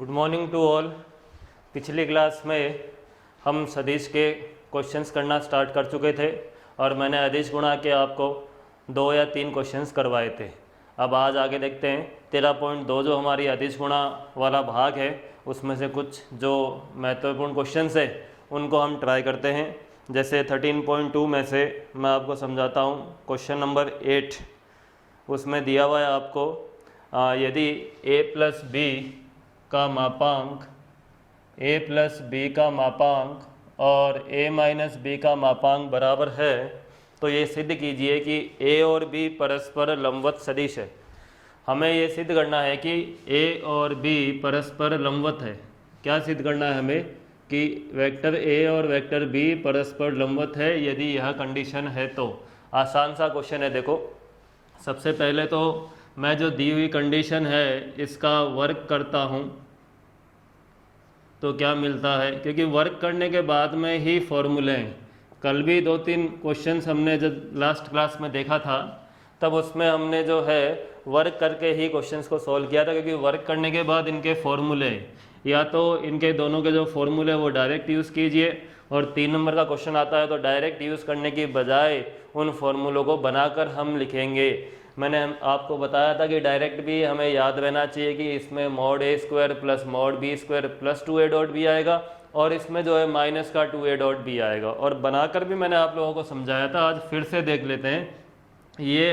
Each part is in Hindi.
Good morning to all. पिछली क्लास में हम सदिश के क्वेश्चंस करना स्टार्ट कर चुके थे और मैंने अदिश गुणा के आपको 2 या 3 क्वेश्चंस करवाए थे। अब आज आगे देखते हैं 13.2 जो हमारी अदिश गुणा वाला भाग है उसमें से कुछ जो महत्वपूर्ण क्वेश्चंस है उनको हम ट्राई करते हैं। जैसे 13.2 में से मैं आपको समझाता हूँ। क्वेश्चन नंबर 8 उसमें दिया हुआ है आपको यदि a प्लस बी का मापांक और a माइनस बी का मापांक बराबर है तो ये सिद्ध कीजिए कि a और b परस्पर लंबवत सदिश है। हमें ये सिद्ध करना है कि a और b परस्पर लंबवत है। क्या सिद्ध करना है हमें कि वेक्टर a और वेक्टर b परस्पर लंबवत है। यदि यह कंडीशन है तो आसान सा क्वेश्चन है। देखो, सबसे पहले तो मैं जो दी हुई कंडीशन है इसका वर्क करता हूँ तो क्या मिलता है, क्योंकि वर्क करने के बाद में ही फॉर्मूले हैं। कल भी 2-3 क्वेश्चंस हमने जब लास्ट क्लास में देखा था तब उसमें हमने जो है वर्क करके ही क्वेश्चंस को सॉल्व किया था, क्योंकि वर्क करने के बाद इनके फॉर्मूले या तो इनके दोनों के जो फॉर्मूले वो डायरेक्ट यूज़ कीजिए और 3 नंबर का क्वेश्चन आता है तो डायरेक्ट यूज़ करने की बजाय उन फॉर्मूलों को बनाकर हम लिखेंगे। मैंने आपको बताया था कि डायरेक्ट भी हमें याद रहना चाहिए कि इसमें mod a square plus mod b square plus 2a dot b आएगा और इसमें जो है माइनस का 2a डॉट b आएगा। और बनाकर भी मैंने आप लोगों को समझाया था। आज फिर से देख लेते हैं। ये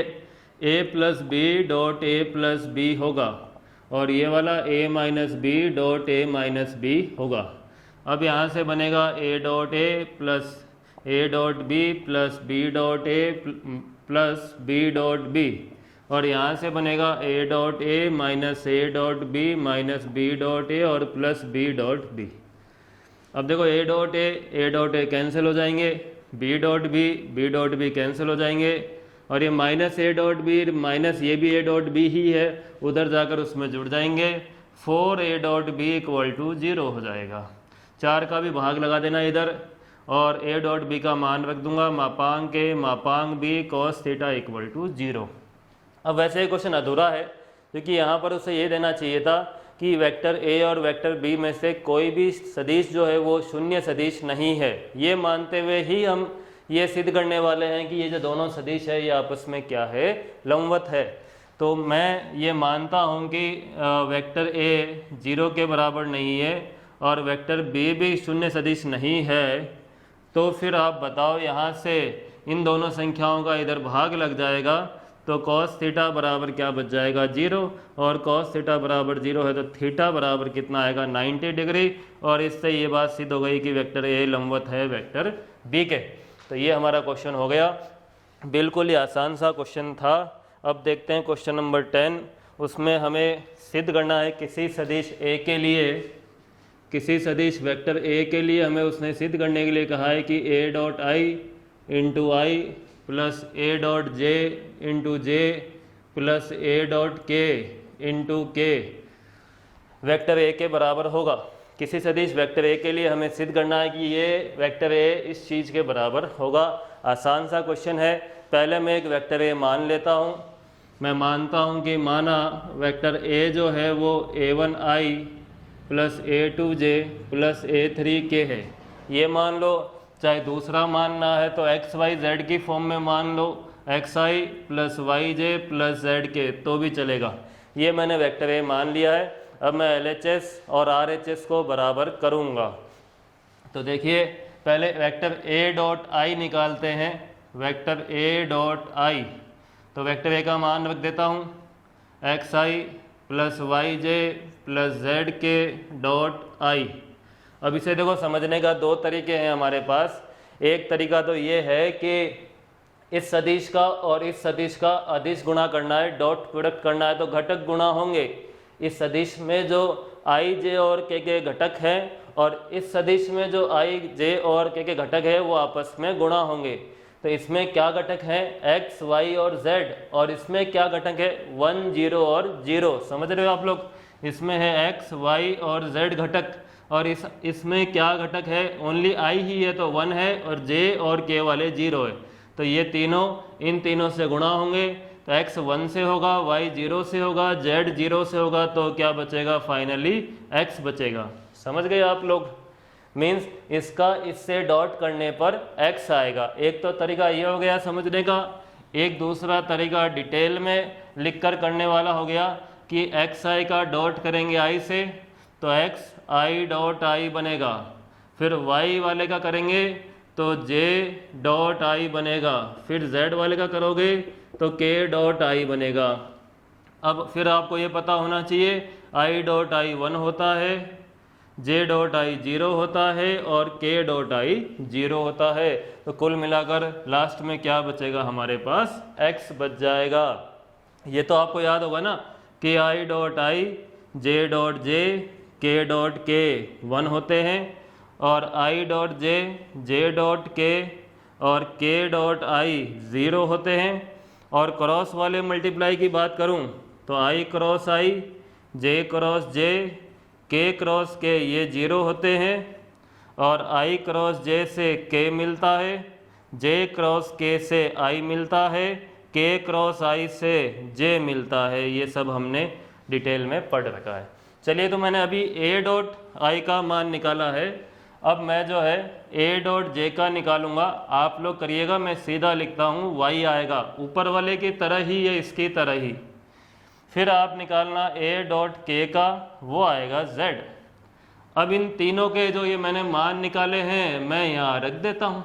a plus B dot a plus B होगा और ये वाला a minus B dot a minus B होगा। अब यहाँ से बनेगा a dot a plus a dot b plus b dot a plus b dot b और यहाँ से बनेगा a dot a minus a dot b minus b dot a और प्लस b डॉट b। अब देखो a डॉट a कैंसिल हो जाएंगे, b डॉट b कैंसिल हो जाएंगे और ये minus a dot b minus ये भी a डॉट b ही है, उधर जाकर उसमें जुड़ जाएंगे। 4a dot b equal to 0 हो जाएगा। 4 का भी भाग लगा देना इधर और a डॉट b का मान रख दूंगा मापांक a मापांक b cos theta equal to 0। अब वैसे ही क्वेश्चन अधूरा है क्योंकि यहाँ पर उसे ये देना चाहिए था कि वेक्टर a और वेक्टर b में से कोई भी सदिश जो है वो शून्य सदिश नहीं है। ये मानते हुए ही हम ये सिद्ध करने वाले हैं कि ये जो दोनों सदिश है ये आपस में क्या है, लंबवत है। तो मैं ये मानता हूँ कि वेक्टर a 0 के बराबर नहीं है और वेक्टर b भी शून्य सदिश नहीं है। तो फिर आप बताओ, यहाँ से इन दोनों संख्याओं का इधर भाग लग जाएगा तो cos थीटा बराबर क्या बच जाएगा, 0 और cos थीटा बराबर 0 है तो थीटा बराबर कितना आएगा, 90 डिग्री। और इससे ये बात सिद्ध हो गई कि वेक्टर a लंबवत है वेक्टर b के। तो ये हमारा क्वेश्चन हो गया। बिल्कुल ही आसान सा क्वेश्चन था। अब देखते हैं क्वेश्चन नंबर 10। उसमें हमें सिद्ध करना है किसी सदिश a के लिए, किसी सदिश वेक्टर a के लिए हमें उसने सिद्ध करने के लिए कहा है कि a dot i into I plus a dot j into J plus a dot k into के वेक्टर a के बराबर होगा। किसी सदिश वेक्टर a के लिए हमें सिद्ध करना है कि ये वेक्टर a इस चीज़ के बराबर होगा। आसान सा क्वेश्चन है। पहले मैं एक वेक्टर a मान लेता हूँ। मैं मानता हूँ कि माना वेक्टर a जो है वो a1i plus a2j plus a3k है। ये मान लो, चाहे दूसरा मानना है तो एक्स वाई जेड की फॉर्म में मान लो, xi प्लस वाई जे प्लस जेड के तो भी चलेगा। ये मैंने वेक्टर a मान लिया है। अब मैं LHS और RHS को बराबर करूँगा। तो देखिए, पहले वेक्टर a डॉट आई निकालते हैं। वेक्टर a डॉट आई, तो वेक्टर a का मान रख देता हूँ xi प्लस वाई जे प्लस जेड के डॉट आई। अब इसे देखो, समझने का 2 तरीके हैं हमारे पास। एक तरीका तो ये है कि इस सदिश का और इस सदिश का अदिश गुणा करना है, डॉट प्रोडक्ट करना है तो घटक गुणा होंगे। इस सदिश में जो आई जे और के घटक हैं और इस सदिश में जो आई जे और के घटक है वो आपस में गुणा होंगे। तो इसमें क्या घटक हैं, एक्स वाई और जेड, और इसमें क्या घटक है, 1 0 और 0। समझ रहे हो आप लोग? इसमें है एक्स वाई और जेड घटक और इसमें क्या घटक है, ओनली आई ही है तो 1 है और जे और के वाले 0 है। तो ये तीनों इन तीनों से गुणा होंगे तो x 1 से होगा, y 0 से होगा, z 0 से होगा, तो क्या बचेगा? फाइनली x बचेगा। समझ गए आप लोग? मीन्स इसका इससे डॉट करने पर x आएगा। एक तो तरीका ये हो गया समझने का, एक दूसरा तरीका डिटेल में लिखकर करने वाला हो गया कि xi का डॉट करेंगे i से तो xi डॉट i बनेगा, फिर y वाले का करेंगे तो j डॉट i बनेगा, फिर z वाले का करोगे तो k डॉट i बनेगा। अब फिर आपको ये पता होना चाहिए i डॉट i 1 होता है, j डॉट i 0 होता है और k डॉट i 0 होता है। तो कुल मिलाकर लास्ट में क्या बचेगा? हमारे पास x बच जाएगा। ये तो आपको याद होगा ना कि i dot i, j dot j, k dot k 1 होते हैं और i dot j, j dot k और k डॉट i 0 होते हैं। और क्रॉस वाले मल्टीप्लाई की बात करूं तो i cross i, j cross j, k cross k ये 0 होते हैं और i क्रॉस j से k मिलता है, j क्रॉस k से i मिलता है, k क्रॉस i से j मिलता है। ये सब हमने डिटेल में पढ़ रखा है। चलिए, तो मैंने अभी a डॉट i का मान निकाला है, अब मैं जो है a डॉट j का निकालूंगा। आप लोग करिएगा, मैं सीधा लिखता हूँ, y आएगा ऊपर वाले की तरह ही या इसकी तरह ही, फिर आप निकालना a डॉट k का, वो आएगा z। अब इन तीनों के जो ये मैंने मान निकाले हैं मैं यहाँ रख देता हूँ।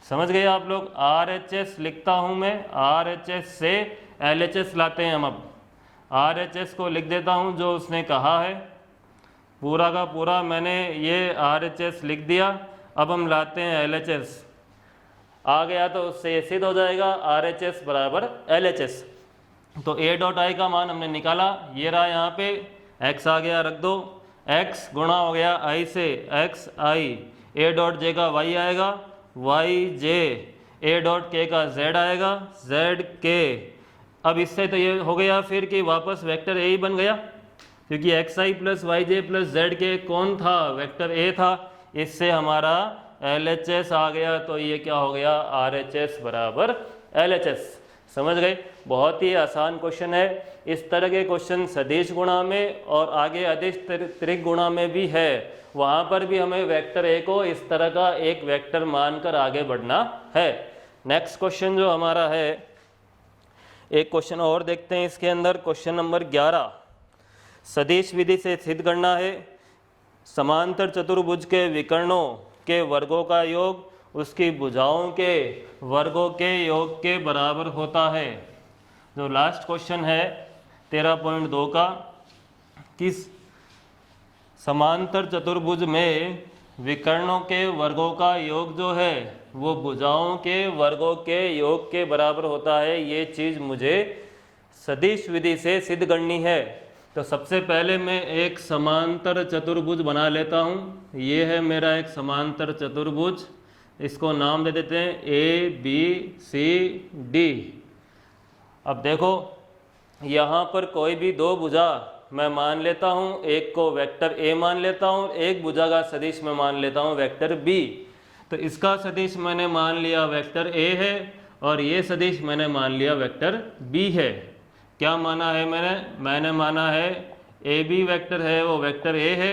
समझ गए आप लोग? RHS लिखता हूँ मैं, RHS से LHS लाते हैं हम। अब RHS को लिख देता हूँ जो उसने कहा है, पूरा का पूरा मैंने ये RHS लिख दिया। अब हम लाते हैं LHS, आ गया तो उससे ये सिद्ध हो जाएगा RHS बराबर LHS। तो a डॉट i का मान हमने निकाला, ये रहा यहाँ पे, x आ गया, रख दो, x गुणा हो गया i से x i, a dot j का y आएगा, y j, a dot k का z आएगा, z k। अब इससे तो ये हो गया फिर कि वापस वेक्टर a ही बन गया, क्योंकि xi प्लस वाई जे प्लस जेड के कौन था? वेक्टर a था। इससे हमारा LHS आ गया, तो ये क्या हो गया? RHS बराबर LHS। समझ गए? बहुत ही आसान क्वेश्चन है। इस तरह के क्वेश्चन सदिश गुणा में और आगे अदिश त्रिक गुणा में भी है, वहाँ पर भी हमें वेक्टर a को इस तरह का एक वेक्टर मानकर आगे बढ़ना है। नेक्स्ट क्वेश्चन जो हमारा है, एक क्वेश्चन और देखते हैं इसके अंदर, क्वेश्चन नंबर 11। सदिश विधि से सिद्ध करना है समांतर चतुर्भुज के विकर्णों के वर्गों का योग उसकी भुजाओं के वर्गों के योग के बराबर होता है। जो लास्ट क्वेश्चन है 13.2 का, किस समांतर चतुर्भुज में विकर्णों के वर्गों का योग जो है वो भुजाओं के वर्गों के योग के बराबर होता है। ये चीज़ मुझे सदिश विधि से सिद्ध करनी है। तो सबसे पहले मैं एक समांतर चतुर्भुज बना लेता हूँ। ये है मेरा एक समांतर चतुर्भुज, इसको नाम दे देते हैं ABCD। अब देखो यहाँ पर कोई भी दो भुजा मैं मान लेता हूँ, एक को वेक्टर A मान लेता हूँ, एक भुजा का सदिश मैं मान लेता हूँ वेक्टर B। तो इसका सदिश मैंने मान लिया वेक्टर A है और ये सदिश मैंने मान लिया वेक्टर B है। क्या माना है मैंने माना है AB वेक्टर है वो वेक्टर A है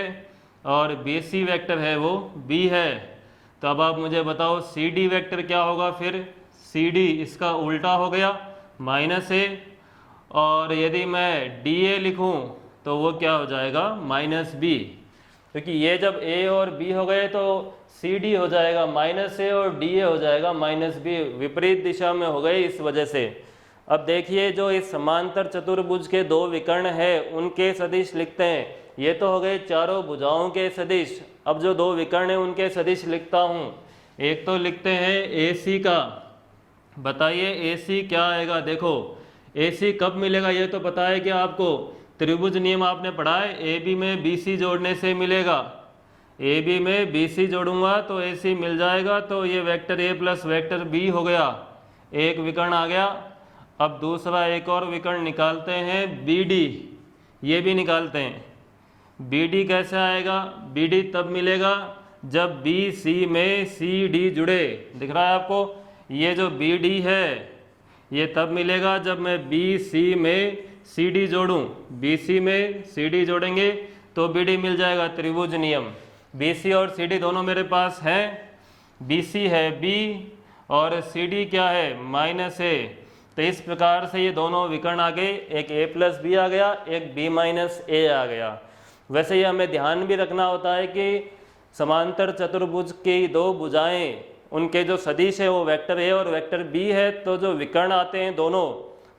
और BC वेक्टर है वो B है। तो अब आप मुझे बताओ CD वेक्टर क्या होगा? फिर CD इसका उल्टा हो गया -A, और यदि मैं DA लिखूं तो वो क्या हो जाएगा? -B, क्योंकि ये जब A और B हो गए तो CD हो जाएगा -A और DA हो जाएगा -B, विपरीत दिशा में हो गए इस वजह से। अब देखिए जो इस समांतर चतुर्भुज के दो विकर्ण है उनके सदिश लिखते हैं। ये तो हो गए चारों भुजाओं के सदिश। अब जो दो विकर्ण है उनके सदिश लिखता हूँ। एक तो लिखते हैं AC का। बताइए AC क्या आएगा? देखो AC कब मिलेगा ये तो पता है कि आपको, त्रिभुज नियम आपने पढ़ा है, AB में BC जोड़ने से मिलेगा। AB में BC जोड़ूंगा तो AC मिल जाएगा, तो ये vector A plus vector B हो गया, एक विकर्ण आ गया। अब दूसरा एक और विकर्ण निकालते हैं BD, ये भी निकालते हैं। BD कैसे आएगा? BD तब मिलेगा जब BC में CD जुड़े। दिख रहा है आपको? ये जो BD है ये तब मिलेगा जब मैं बी सी में सी डी जोड़ूँ। बी सी में सी डी जोड़ेंगे तो बी डी मिल जाएगा, त्रिभुज नियम। बी सी और सी डी दोनों मेरे पास हैं, बी सी है बी और सी डी क्या है माइनस ए। तो इस प्रकार से ये दोनों विकर्ण आ गए, एक ए प्लस बी आ गया, एक बी माइनस ए आ गया। वैसे ये हमें ध्यान भी रखना होता है कि समांतर चतुर्भुज की दो भुजाएं, उनके जो सदिश है वो वेक्टर ए और वेक्टर बी है, तो जो विकर्ण आते हैं दोनों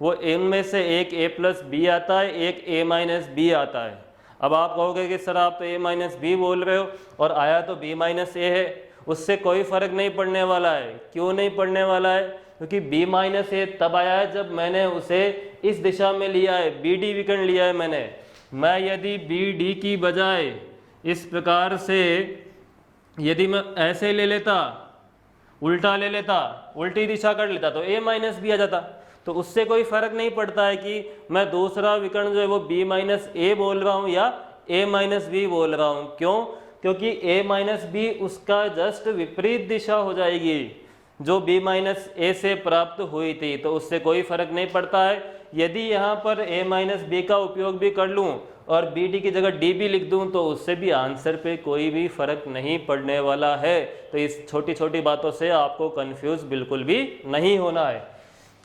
वो इनमें से एक ए प्लस बी आता है, एक ए माइनस बी आता है। अब आप कहोगे कि सर आप तो ए माइनस बी बोल रहे हो और आया तो बी माइनस ए है, उससे कोई फर्क नहीं पड़ने वाला है। क्यों नहीं पड़ने वाला है? क्योंकि बी माइनस ए तब आया है जब मैंने उसे इस दिशा में लिया है, बी डी विकर्ण लिया है मैंने। मैं यदि बी डी की बजाय इस प्रकार से यदि मैं ऐसे ले लेता, उल्टा ले लेता, उल्टी दिशा कर लेता तो ए माइनस बी आ जाता। तो उससे कोई फर्क नहीं पड़ता है कि मैं दूसरा विकर्ण जो है वो बी माइनस ए बोल रहा हूँ या ए माइनस बी बोल रहा हूँ। क्यों? क्योंकि ए माइनस बी उसका जस्ट विपरीत दिशा हो जाएगी जो बी माइनस ए से प्राप्त हुई थी, तो उससे कोई फर्क नहीं पड़ता है। यदि यहाँ पर ए माइनस बी का उपयोग भी कर लूँ और बी डी की जगह डी भी लिख दूँ तो उससे भी आंसर पे कोई भी फर्क नहीं पड़ने वाला है। तो इस छोटी छोटी बातों से आपको कंफ्यूज बिल्कुल भी नहीं होना है।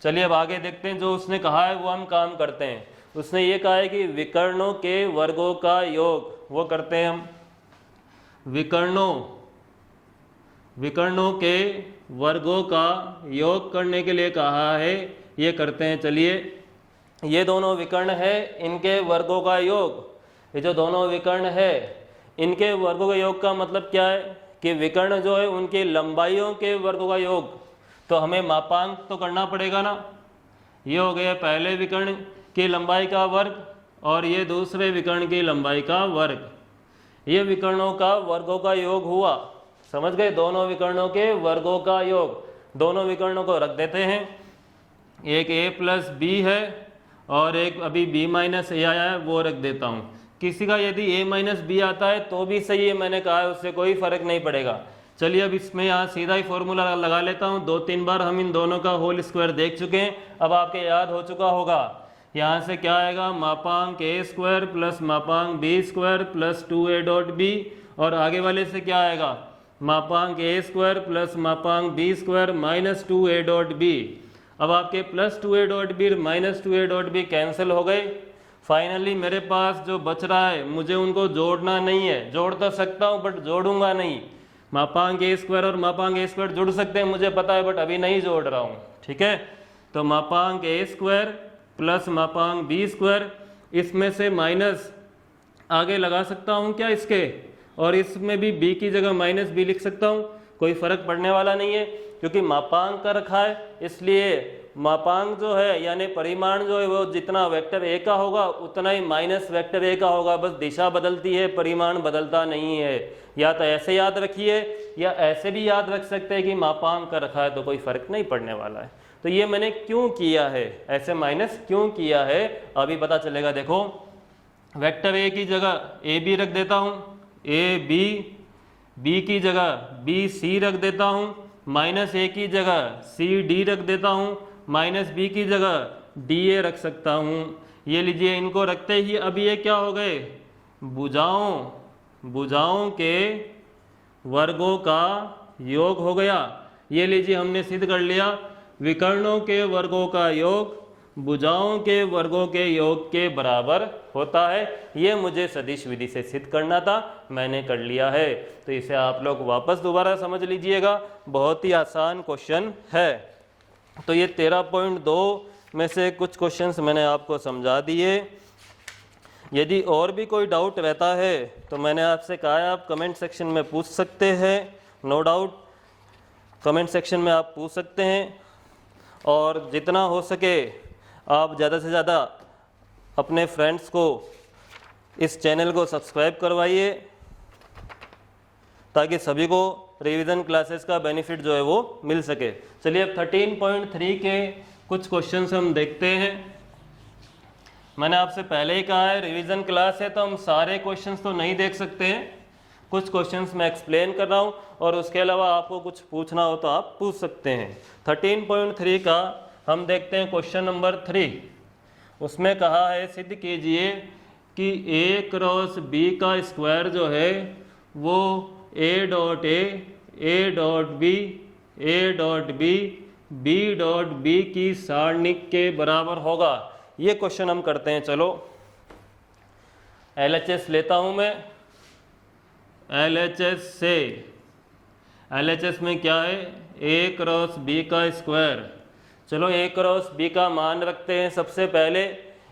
चलिए अब आगे देखते हैं, जो उसने कहा है वो हम काम करते हैं। उसने ये कहा है कि विकर्णों के वर्गों का योग, वो करते हैं हम। विकर्णों के वर्गों का योग करने के लिए कहा है, ये करते हैं। चलिए, ये दोनों विकर्ण है, इनके वर्गों का योग। ये जो दोनों विकर्ण है इनके वर्गों का योग का मतलब क्या है कि विकर्ण जो है उनकी लंबाइयों के वर्गों का योग। तो हमें मापांक तो करना पड़ेगा ना। ये हो गया पहले विकर्ण की लंबाई का वर्ग और ये दूसरे विकर्ण की लंबाई का वर्ग। ये विकर्णों का वर्गों का योग हुआ, समझ गए? दोनों विकर्णों के वर्गों का योग। दोनों विकर्णों को रख देते हैं, एक a प्लस बी है और एक अभी b माइनस ए आया है वो रख देता हूँ। किसी का यदि a माइनस बी आता है तो भी सही है, मैंने कहा है उससे कोई फर्क नहीं पड़ेगा। चलिए अब इसमें यहाँ सीधा ही फॉर्मूला लगा लेता हूँ। 2-3 बार हम इन दोनों का होल स्क्वायर देख चुके हैं, अब आपके याद हो चुका होगा। यहाँ से क्या आएगा, मापांक ए स्क्वायर प्लस मापांक B square plus 2a dot B, और आगे वाले से क्या आएगा, मापांक ए स्क्वायर प्लस मापांक B square minus 2a dot B. अब आपके plus 2a dot B minus 2a dot B cancel हो गए। फाइनली मेरे पास जो बच रहा है मुझे उनको जोड़ना नहीं है। जोड़ तो सकता हूँ बट जोड़ूंगा नहीं। मापांक ए स्क्वायर और मापांक ए स्क्वायर जुड़ सकते हैं मुझे पता है, बट अभी नहीं जोड़ रहा हूँ, ठीक है। तो मापांक ए स्क्वायर प्लस मापांक बी स्क्वायर, इसमें से माइनस आगे लगा सकता हूँ क्या इसके, और इसमें भी b की जगह माइनस बी लिख सकता हूँ। कोई फर्क पड़ने वाला नहीं है क्योंकि मापांक का रखा है, इसलिए मापांक जो है यानी परिमाण जो है वो जितना वेक्टर ए का होगा उतना ही माइनस वेक्टर ए का होगा। बस दिशा बदलती है, परिमाण बदलता नहीं है। या तो ऐसे याद रखिए या ऐसे भी याद रख सकते हैं कि मापांक का रखा है तो कोई फर्क नहीं पड़ने वाला है। तो ये मैंने क्यों किया है, ऐसे माइनस क्यों किया है अभी पता चलेगा। देखो, वेक्टर ए की जगह ए बी रख देता हूँ, ए बी की जगह बी सी रख देता हूँ, माइनस ए की जगह सी डी रख देता हूँ, माइनस बी की जगह डी ए रख सकता हूँ। ये लीजिए, इनको रखते ही अब ये क्या हो गए, भुजाओं के वर्गों का योग हो गया। ये लीजिए, हमने सिद्ध कर लिया विकर्णों के वर्गों का योग भुजाओं के वर्गों के योग के बराबर होता है। ये मुझे सदिश विधि से सिद्ध करना था, मैंने कर लिया है। तो इसे आप लोग वापस दोबारा समझ लीजिएगा, बहुत ही आसान क्वेश्चन है। तो ये 13.2 में से कुछ क्वेश्चंस मैंने आपको समझा दिए। यदि और भी कोई डाउट रहता है तो मैंने आपसे कहा है आप कमेंट सेक्शन में पूछ सकते हैं। नो डाउट कमेंट सेक्शन में आप पूछ सकते हैं, और जितना हो सके आप ज़्यादा से ज़्यादा अपने फ्रेंड्स को इस चैनल को सब्सक्राइब करवाइए ताकि सभी को रिवीजन क्लासेस का बेनिफिट जो है वो मिल सके। चलिए अब 13.3 के कुछ क्वेश्चंस हम देखते हैं। मैंने आपसे पहले ही कहा है रिवीजन क्लास है तो हम सारे क्वेश्चंस तो नहीं देख सकते हैं, कुछ क्वेश्चंस मैं एक्सप्लेन कर रहा हूँ और उसके अलावा आपको कुछ पूछना हो तो आप पूछ सकते हैं। 13.3 का हम देखते हैं क्वेश्चन नंबर 3। उसमें कहा है सिद्ध कीजिए कि ए क्रॉस बी का स्क्वायर जो है वो A dot B A dot B dot B की सारणिक के बराबर होगा। ये क्वेश्चन हम करते हैं। चलो LHS लेता हूं मैं। LHS में क्या है, ए क्रॉस बी का स्क्वायर। चलो ए क्रॉस बी का मान रखते हैं। सबसे पहले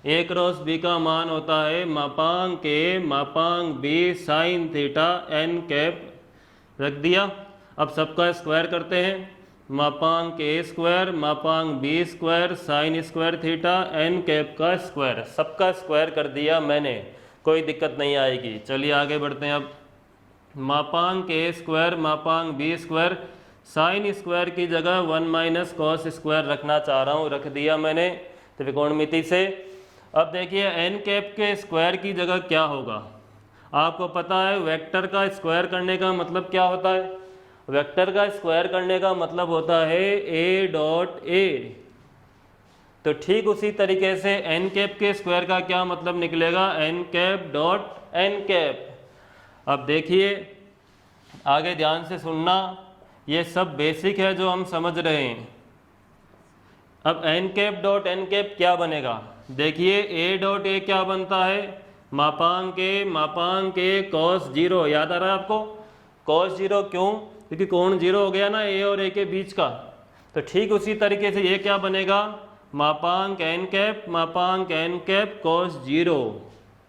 ए क्रॉस बी का मान होता है मापांक ए मापांक B sine theta N cap, रख दिया। अब सबका स्क्वायर करते हैं। मापांक ए स्क्वायर मापांक B square sine square theta N cap का स्क्वायर, सबका स्क्वायर कर दिया मैंने, कोई दिक्कत नहीं आएगी। चलिए आगे बढ़ते हैं। अब मापांक ए स्क्वायर मापांक बी स्क्वायर साइन स्क्वायर की जगह 1 माइनस कॉस स्क्वायर रखना चाह रहा हूँ, रख दिया मैंने त्रिकोणमिति से। अब देखिए एन कैप के स्क्वायर की जगह क्या होगा। आपको पता है वेक्टर का स्क्वायर करने का मतलब क्या होता है। वेक्टर का स्क्वायर करने का मतलब होता है ए डॉट ए। तो ठीक उसी तरीके से एन कैप के स्क्वायर का क्या मतलब निकलेगा, N cap dot N cap. अब देखिए आगे ध्यान से सुनना, ये सब बेसिक है जो हम समझ रहे हैं। अब N cap dot N cap क्या बनेगा, देखिए ए डॉट ए क्या बनता है, मापांक ए कॉस जीरो। याद आ रहा है आपको कॉस जीरो, क्यों, क्योंकि कोण जीरो हो गया ना ए और ए के बीच का। तो ठीक उसी तरीके से ये क्या बनेगा, मापांक N cap cos zero.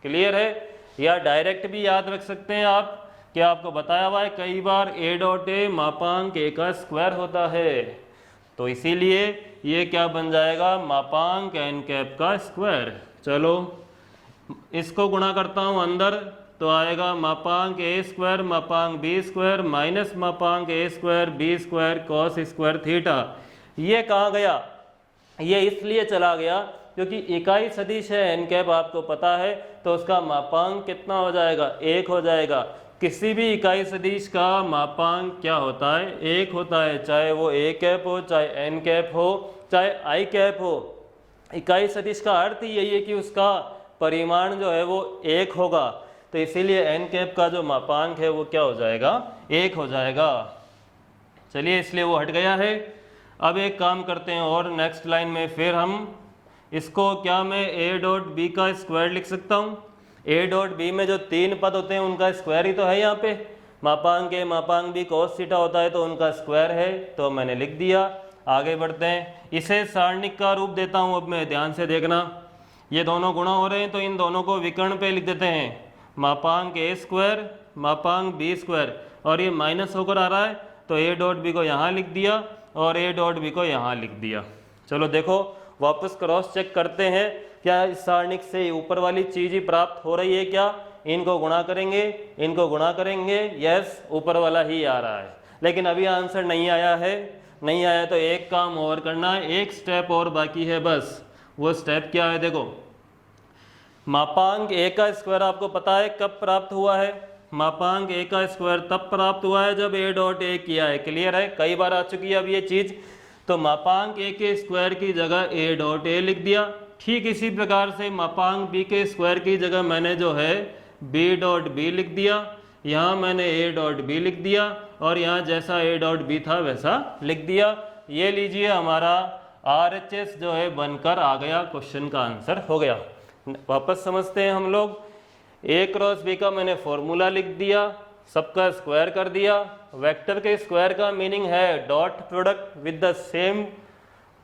Clear है। या डायरेक्ट भी याद रख सकते हैं आप, कि आपको बताया हुआ है कई बार ए डॉट ए मापांक ए का स्क्वायर होता है। तो इसीलिए ये क्या बन जाएगा, मापांक एन कैप का स्क्वायर। चलो इसको गुणा करता हूँ अंदर, तो आएगा मापांक ए स्क्वायर मापांक बी स्क्वायर माइनस मापांक A square B square cos square theta. ये कहाँ गया, ये इसलिए चला गया क्योंकि इकाई सदिश है एन कैप, आपको पता है, तो उसका मापांक कितना हो जाएगा, 1 हो जाएगा। किसी भी इकाई सदिश का मापांक क्या होता है, 1 होता है, चाहे वो ए कैप हो, चाहे एन कैप हो, चाहे आई कैप हो। इकाई सदिश का अर्थ ही यही है कि उसका परिमाण जो है वो 1 होगा। तो इसीलिए एन कैप का जो मापांक है वो क्या हो जाएगा, 1 हो जाएगा। चलिए इसलिए वो हट गया है। अब एक काम करते हैं और नेक्स्ट लाइन में फिर हम इसको क्या, मैं ए डॉट बी का स्क्वायर लिख सकता हूँ। ए डॉट बी में जो 3 पद होते हैं उनका स्क्वायर ही तो है यहाँ पे। मापांक ए मापांक बी कॉस थीटा होता है तो उनका स्क्वायर है, तो मैंने लिख दिया। आगे बढ़ते हैं, इसे सारणिक का रूप देता हूँ। अब मैं ध्यान से देखना, ये दोनों गुणा हो रहे हैं तो इन दोनों को विकर्ण पे लिख देते हैं। मापांक ए स्क्वायर मापांक बी स्क्वायर, और ये माइनस होकर आ रहा है तो ए डॉट बी को यहाँ लिख दिया और ए डॉट बी को यहाँ लिख दिया। चलो देखो वापस क्रॉस चेक करते हैं, क्या इस सारणिक से ऊपर वाली चीज़ ही प्राप्त हो रही है क्या। इनको गुणा करेंगे, यस ऊपर वाला ही आ रहा है, लेकिन अभी आंसर नहीं आया है। नहीं आया तो एक काम और करना है, एक स्टेप और बाकी है बस। वो स्टेप क्या है, देखो मापांक ए का स्क्वायर आपको पता है कब प्राप्त हुआ है, मापांक ए का स्क्वायर तब प्राप्त हुआ है जब ए डॉट ए किया है। क्लियर है, कई बार आ चुकी है अब ये चीज़। तो मापांक ए के स्क्वायर की जगह ए डॉट ए लिख दिया। ठीक इसी प्रकार से मापांक बी के स्क्वायर की जगह मैंने जो है बी डॉट बी लिख दिया, यहाँ मैंने ए डॉट बी लिख दिया, और यहाँ जैसा ए डॉट बी था वैसा लिख दिया। ये लीजिए हमारा RHS जो है बनकर आ गया, क्वेश्चन का आंसर हो गया। वापस समझते हैं हम लोग। ए क्रॉस बी का मैंने फॉर्मूला लिख दिया, सबका स्क्वायर कर दिया। वेक्टर के स्क्वायर का मीनिंग है dot product with the same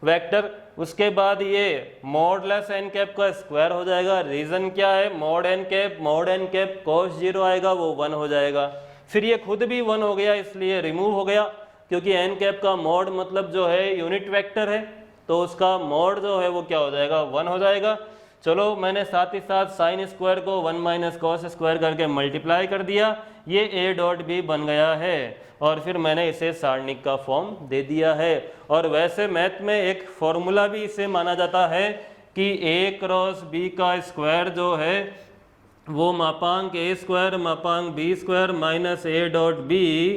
vector. उसके बाद ये मॉडलेस एन कैप का स्क्वायर हो जाएगा। रीजन क्या है, mod N cap cos zero आएगा वो 1 हो जाएगा। फिर ये खुद भी 1 हो गया, इसलिए रिमूव हो गया, क्योंकि एन कैप का मॉड मतलब जो है यूनिट वेक्टर है, तो उसका मॉड जो है वो क्या हो जाएगा, 1 हो जाएगा। चलो मैंने साथ ही साथ साइन स्क्वायर को 1 माइनस कॉस स्क्वायर करके मल्टीप्लाई कर दिया, ये ए डॉट बी बन गया है, और फिर मैंने इसे सारणिक का फॉर्म दे दिया है। और वैसे मैथ में एक फॉर्मूला भी इसे माना जाता है कि ए क्रॉस बी का स्क्वायर जो है वो मापांक ए स्क्वायर मापांक B square minus A dot B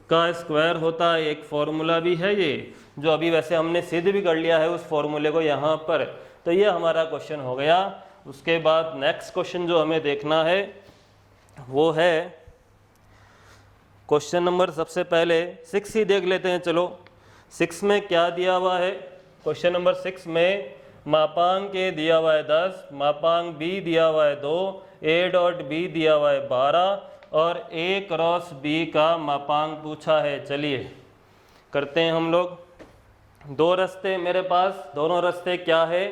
का स्क्वायर होता है। एक फॉर्मूला भी है ये, जो अभी वैसे हमने सिद्ध भी कर लिया है उस फॉर्मूले को यहाँ पर। तो ये हमारा क्वेश्चन हो गया। उसके बाद नेक्स्ट क्वेश्चन जो हमें देखना है वो है क्वेश्चन नंबर सबसे पहले 6 ही देख लेते हैं। चलो 6 में क्या दिया हुआ है। क्वेश्चन नंबर 6 में मापांक ए दिया हुआ है 10, मापांक बी दिया हुआ है 2, ए डॉट बी दिया हुआ है 12 और ए क्रॉस बी का मापांक पूछा है। चलिए करते हैं हम लोग। दो रास्ते मेरे पास, दोनों रास्ते क्या है,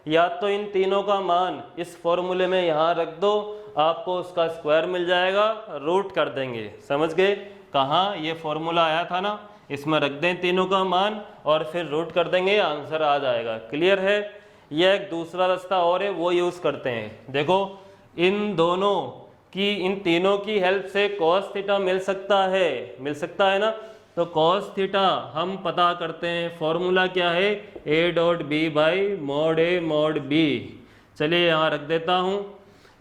या तो इन तीनों का मान इस फॉर्मूले में यहाँ रख दो, आपको उसका स्क्वायर मिल जाएगा, रूट कर देंगे। समझ गए कहाँ ये फॉर्मूला आया था ना, इसमें रख दें तीनों का मान और फिर रूट कर देंगे, आंसर आ जाएगा। क्लियर है। यह एक दूसरा रास्ता और है, वो यूज़ करते हैं। देखो इन दोनों की, इन तीनों की हेल्प से cos थीटा मिल सकता है ना। तो cos थीटा हम पता करते हैं, फॉर्मूला क्या है, a डॉट B by mod A mod B. चलिए यहाँ रख देता हूँ,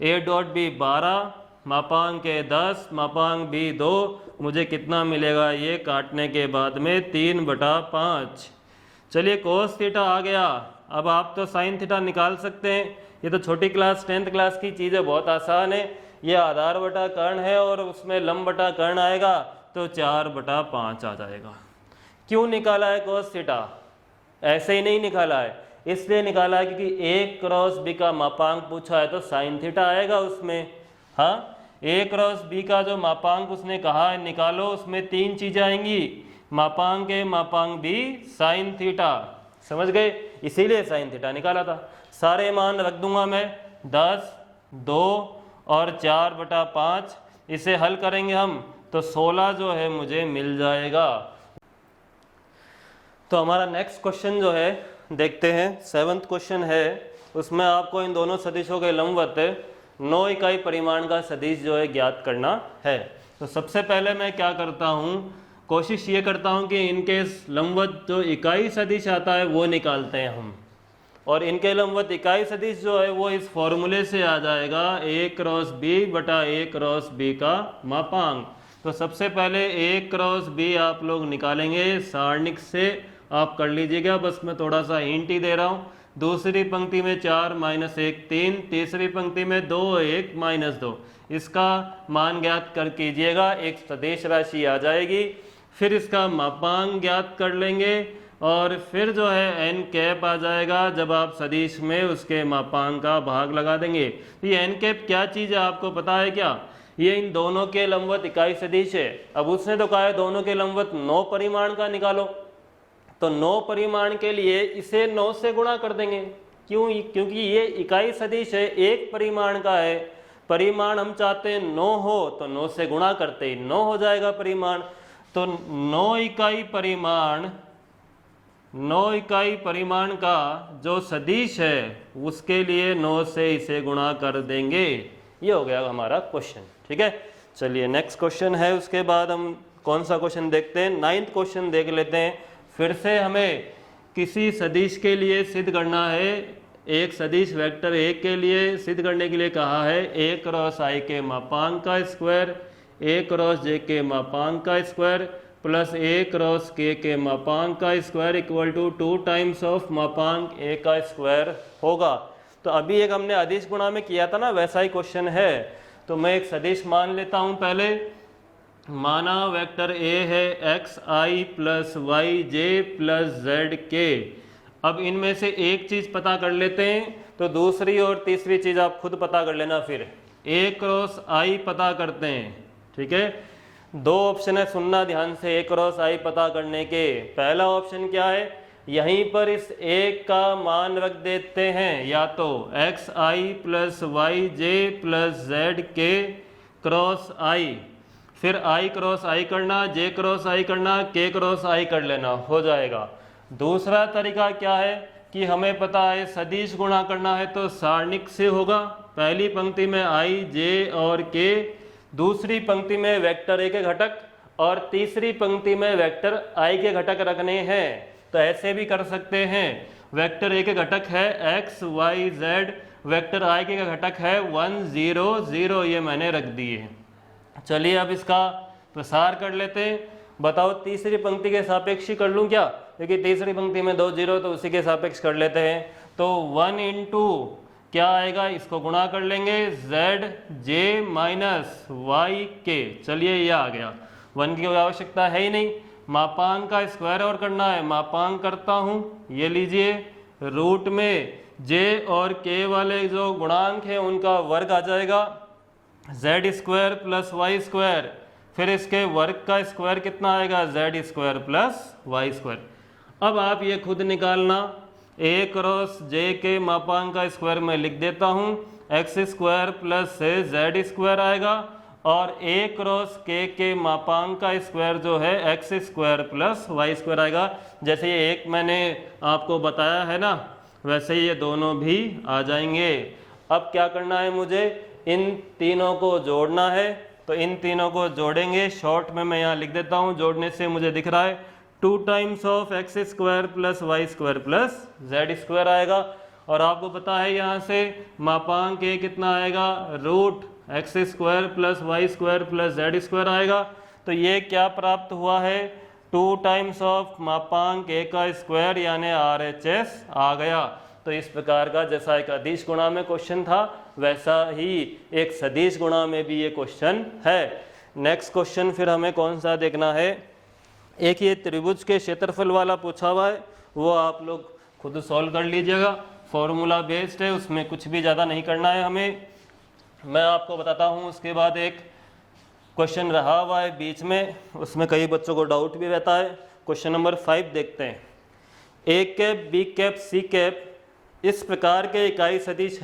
a डॉट बी 12, मापांक ए 10, मापांक बी 2, मुझे कितना मिलेगा ये काटने के बाद में 3/5। चलिए cos थीटा आ गया। अब आप तो sin थीटा निकाल सकते हैं, ये तो छोटी क्लास 10th क्लास की चीज़ है, बहुत आसान है। ये आधार बटा कर्ण है और उसमें लंब बटा कर्ण आएगा तो 4/5 आ जाएगा। क्यों निकाला है cos थीटा? ऐसे ही नहीं निकाला है, इसलिए निकाला है क्योंकि a क्रॉस b का मापांक पूछा है तो sin थीटा आएगा उसमें। हाँ, a क्रॉस b का जो मापांक उसने कहा है निकालो, उसमें 3 चीज़ें आएंगी, मापांक a, मापांक b, sin थीटा। समझ गए, इसीलिए sin थीटा निकाला था। सारे मान रख दूंगा मैं, 10, 2 और 4/5। इसे हल करेंगे हम तो 16 जो है मुझे मिल जाएगा। तो हमारा नेक्स्ट क्वेश्चन जो है देखते हैं, 7th क्वेश्चन है। उसमें आपको इन दोनों सदिशों के लंबवत 9 इकाई परिमाण का सदिश जो है ज्ञात करना है। तो सबसे पहले मैं क्या करता हूँ, कोशिश ये करता हूँ कि इनके लंबवत जो इकाई सदिश आता है वो निकालते हैं हम, और इनके लंबवत इकाई सदिश जो है वो इस फॉर्मूले से आ जाएगा, a क्रॉस b बटा a क्रॉस b का मापांक। तो सबसे पहले a क्रॉस b आप लोग निकालेंगे सारणिक से, आप कर लीजिएगा, बस मैं थोड़ा सा हिंट ही दे रहा हूँ। दूसरी पंक्ति में 4 - 1 3, तीसरी पंक्ति में 2 1 - 2, इसका मान ज्ञात कर कीजिएगा, एक सदिश राशि आ जाएगी। फिर इसका मापांक ज्ञात कर लेंगे और फिर जो है n कैप आ जाएगा, जब आप सदिश में उसके मापांक का भाग लगा देंगे। तो ये n कैप क्या चीज़ है आपको पता है क्या? ये इन दोनों के लंबवत इकाई सदिश है। अब उसने तो कहा है दोनों के लंबवत 9 परिमाण का निकालो, तो 9 परिमाण के लिए इसे 9 से गुणा कर देंगे। क्यों? क्योंकि ये इकाई सदिश है, एक परिमाण का है। परिमाण हम चाहते हैं 9 हो, तो 9 से गुणा करते ही 9 हो जाएगा परिमाण। तो 9 इकाई परिमाण का जो सदिश है उसके लिए 9 से इसे गुणा कर देंगे। ये हो गया हमारा क्वेश्चन। ठीक है, चलिए नेक्स्ट क्वेश्चन है। उसके बाद हम कौन सा क्वेश्चन देखते हैं, 9th क्वेश्चन देख लेते हैं। फिर से हमें किसी सदिश के लिए सिद्ध करना है, एक सदिश वेक्टर a के लिए सिद्ध करने के लिए कहा है a क्रॉस i के मापांक का स्क्वायर, a क्रॉस j के मापांक का square plus a cross k के मापांक का square equal to 2 times of मापांक a का स्क्वायर होगा। तो अभी एक हमने अदिश गुणा में किया था ना, वैसा ही क्वेश्चन है। तो मैं एक सदिश मान लेता हूँ पहले। माना वेक्टर a है xi plus yj plus zk। अब इनमें से एक चीज़ पता कर लेते हैं, तो दूसरी और तीसरी चीज़ आप खुद पता कर लेना। फिर a क्रॉस i पता करते हैं। ठीक है, 2 ऑप्शन है, सुनना ध्यान से। a क्रॉस i पता करने के पहला ऑप्शन क्या है, यहीं पर इस a का मान रख देते हैं, या तो xi plus yj plus zk cross i, फिर i क्रॉस i करना, j क्रॉस i करना, k क्रॉस i कर लेना, हो जाएगा। दूसरा तरीका क्या है कि हमें पता है सदिश गुणा करना है तो सारणिक से होगा। पहली पंक्ति में i, j और k, दूसरी पंक्ति में वेक्टर a के घटक और तीसरी पंक्ति में वेक्टर i के घटक रखने हैं। तो ऐसे भी कर सकते हैं, वेक्टर a के घटक है x, y, z, vector i के घटक है 1 0 0, ये मैंने रख दिए। चलिए अब इसका प्रसार कर लेते हैं। बताओ तीसरी पंक्ति के सापेक्ष कर लूँ क्या? क्योंकि तीसरी पंक्ति में 2 जीरो तो उसी के सापेक्ष कर लेते हैं। तो 1 इंटू क्या आएगा, इसको गुणा कर लेंगे जेड जे माइनस वाई के। चलिए ये आ गया, 1 की कोई आवश्यकता है ही नहीं, मापांक का स्क्वायर और करना है, मापांक करता हूँ, ये लीजिए रूट में जे और के वाले जो गुणांक हैं उनका वर्ग आ जाएगा, Z square plus Y square, फिर इसके वर्ग का स्क्वायर कितना आएगा, Z square plus Y square. अब आप ये खुद निकालना, ए क्रॉस जे के मापांक का स्क्वायर मैं लिख देता हूँ, x square plus Z square आएगा, और ए क्रॉस के मापांक का स्क्वायर जो है X square plus Y square आएगा। जैसे ये एक मैंने आपको बताया है ना, वैसे ये दोनों भी आ जाएंगे। अब क्या करना है, मुझे इन तीनों को जोड़ना है, तो इन तीनों को जोड़ेंगे। शॉर्ट में मैं यहाँ लिख देता हूँ, जोड़ने से मुझे दिख रहा है 2 times of X square plus Y square plus Z square आएगा। और आपको पता है यहाँ से मापांक ए कितना आएगा, root X square plus Y square plus Z square आएगा। तो ये क्या प्राप्त हुआ है, 2 टाइम्स ऑफ मापांक ए का स्क्वायर यानी RHS आ गया। तो इस प्रकार का जैसा एक अदिश गुणा में क्वेश्चन था, वैसा ही एक सदिश गुणा में भी ये क्वेश्चन है। नेक्स्ट क्वेश्चन फिर हमें कौन सा देखना है, एक ये त्रिभुज के क्षेत्रफल वाला पूछा हुआ है, वो आप लोग खुद सॉल्व कर लीजिएगा, फॉर्मूला बेस्ड है, उसमें कुछ भी ज़्यादा नहीं करना है हमें। मैं आपको बताता हूँ, उसके बाद एक क्वेश्चन रहा हुआ है बीच में, उसमें कई बच्चों को डाउट भी रहता है। क्वेश्चन नंबर 5 देखते हैं। A cap B cap C cap इस प्रकार के इकाई सदिश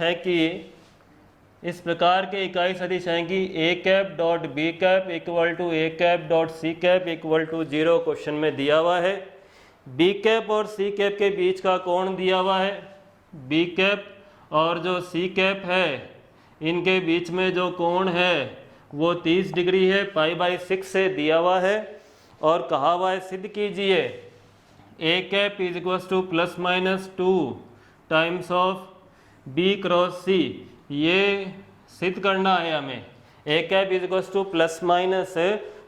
हैं कि A cap dot B cap equal to A cap dot C cap equal to 0 question में दिया हुआ है। बी कैप और सी कैप के बीच का कोण दिया हुआ है, बी कैप और जो सी कैप है इनके बीच में जो कोण है वो 30 डिग्री है, π/6 से दिया हुआ है। और कहा हुआ है सिद्ध कीजिए A cap is equal to plus minus 2 times of B cross C. ये सिद्ध करना है हमें, A cap is equal to plus minus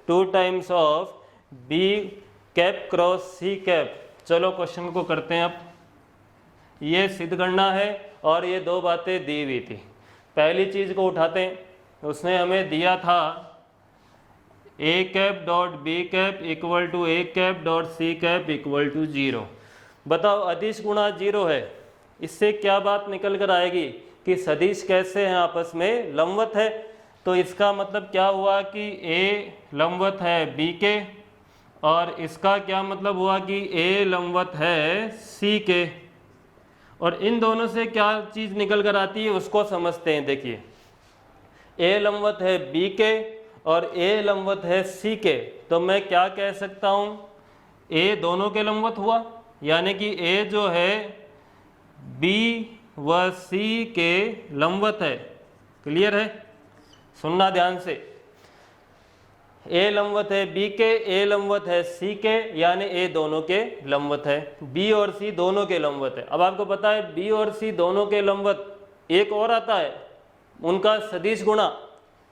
2 times of B cap cross C cap. चलो क्वेश्चन को करते हैं। अब ये सिद्ध करना है और ये दो बातें दी हुई थी। पहली चीज़ को उठाते हैं, उसने हमें दिया था A cap dot B cap equal to A cap dot C cap equal to 0। बताओ अदिश गुणा 0 है, इससे क्या बात निकल कर आएगी कि सदिश कैसे हैं, आपस में लंबवत है। तो इसका मतलब क्या हुआ कि ए लंबवत है बी के, और इसका क्या मतलब हुआ कि ए लंबवत है सी के। और इन दोनों से क्या चीज़ निकल कर आती है उसको समझते हैं। देखिए ए लंबवत है बी के और ए लंबवत है सी के, तो मैं क्या कह सकता हूँ, ए दोनों के लंबवत हुआ, यानी कि ए जो है बी व सी के लंबवत है। क्लियर है, सुनना ध्यान से। ए लंबवत है बी के, ए लंबवत है सी के, यानी ए दोनों के लंबवत है, बी और सी दोनों के लंबवत है। अब आपको पता है बी और सी दोनों के लंबवत एक और आता है, उनका सदिश गुणा